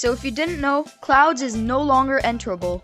So if you didn't know, Clouds is no longer enterable.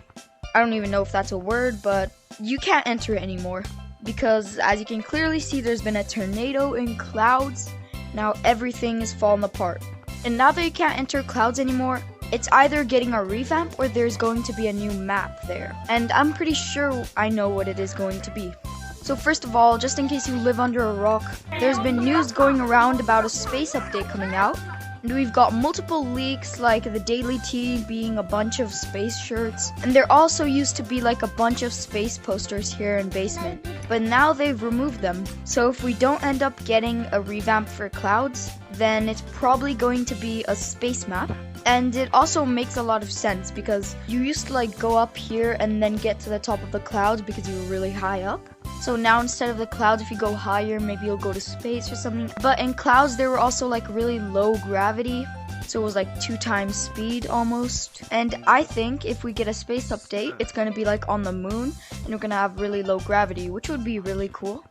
I don't even know if that's a word, but you can't enter it anymore. Because as you can clearly see, there's been a tornado in Clouds. Now everything is falling apart. And now that you can't enter Clouds anymore, it's either getting a revamp or there's going to be a new map there. And I'm pretty sure I know what it is going to be. So first of all, just in case you live under a rock, there's been news going around about a space update coming out. And we've got multiple leaks, like the Daily Tea being a bunch of space shirts. And there also used to be like a bunch of space posters here in Basement. But now they've removed them. So if we don't end up getting a revamp for Clouds, then it's probably going to be a space map. And it also makes a lot of sense because you used to like go up here and then get to the top of the clouds because you were really high up. So now instead of the clouds, if you go higher, maybe you'll go to space or something. But in Clouds, there were also like really low gravity. So it was like 2 times speed almost. And I think if we get a space update, it's going to be like on the moon and we're going to have really low gravity, which would be really cool.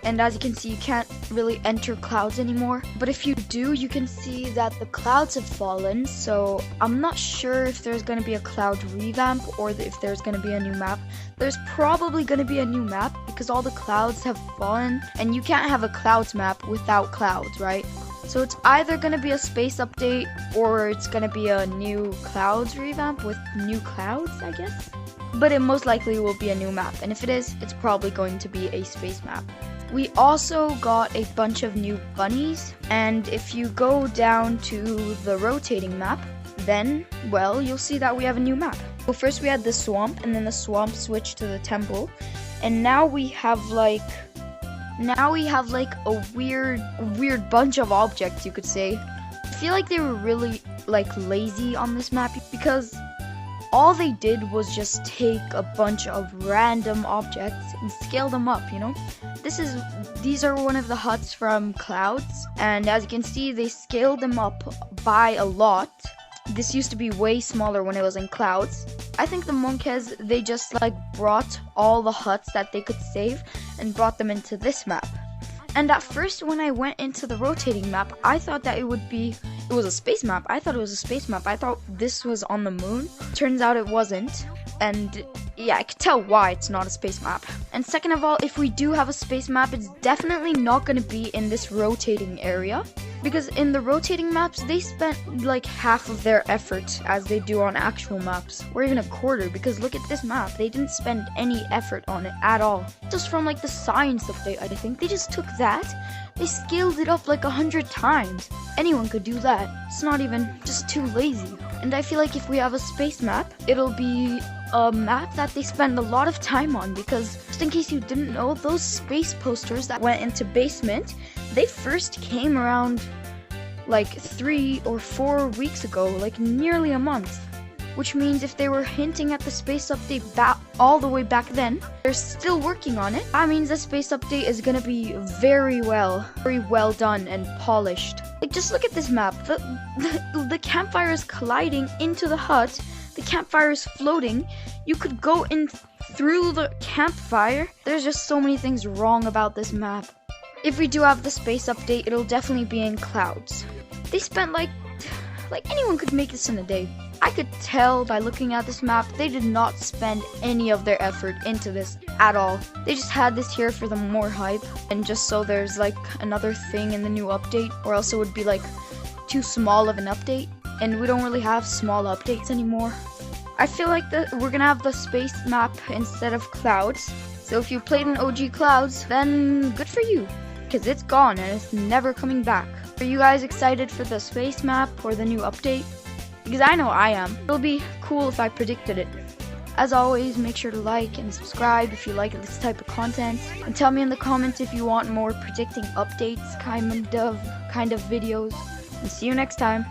And as you can see, you can't really enter Clouds anymore. But if you do, you can see that the clouds have fallen. So I'm not sure if there's going to be a Cloud revamp or if there's going to be a new map. There's probably going to be a new map because all the clouds have fallen. And you can't have a Clouds map without clouds, right? So it's either going to be a space update or it's going to be a new Clouds revamp with new clouds, I guess. But it most likely will be a new map. And if it is, it's probably going to be a space map. We also got a bunch of new bunnies, and if you go down to the rotating map, then, well, you'll see that we have a new map. Well, first we had the swamp, and then the swamp switched to the temple, and now we have like a weird bunch of objects, you could say. I feel like they were really like lazy on this map because all they did was just take a bunch of random objects and scale them up, you know? These are one of the huts from Clouds, and as you can see, they scaled them up by a lot. This used to be way smaller when it was in Clouds. I think the Monkeys, they just like brought all the huts that they could save and brought them into this map. And at first, when I went into the rotating map, I thought that it was a space map. I thought it was a space map. I thought this was on the moon. Turns out it wasn't. And yeah, I could tell why it's not a space map. And second of all, if we do have a space map, it's definitely not going to be in this rotating area. Because in the rotating maps, they spent like half of their effort as they do on actual maps. Or even a quarter, because look at this map. They didn't spend any effort on it at all. Just from like the science update, I think. They just took that, they scaled it up like 100 times. Anyone could do that. It's not even just too lazy. And I feel like if we have a space map, it'll be a map that they spend a lot of time on, because just in case you didn't know, those space posters that went into Basement, they first came around like 3 or 4 weeks ago, like nearly a month. Which means if they were hinting at the space update all the way back then, they're still working on it. That means the space update is gonna be very well done and polished. Like, just look at this map. The campfire is colliding into the hut. The campfire is floating. You could go in through the campfire. There's just so many things wrong about this map. If we do have the space update, it'll definitely be in Clouds. They spent like anyone could make this in a day. I could tell by looking at this map, they did not spend any of their effort into this at all. They just had this here for the more hype, and just so there's like another thing in the new update, or else it would be like too small of an update, and we don't really have small updates anymore. I feel like we're gonna have the space map instead of Clouds, so if you played in OG Clouds, then good for you, because it's gone and it's never coming back. Are you guys excited for the space map or the new update? Because I know I am. It'll be cool if I predicted it. As always, make sure to like and subscribe if you like this type of content. And tell me in the comments if you want more predicting updates kind of videos. And see you next time.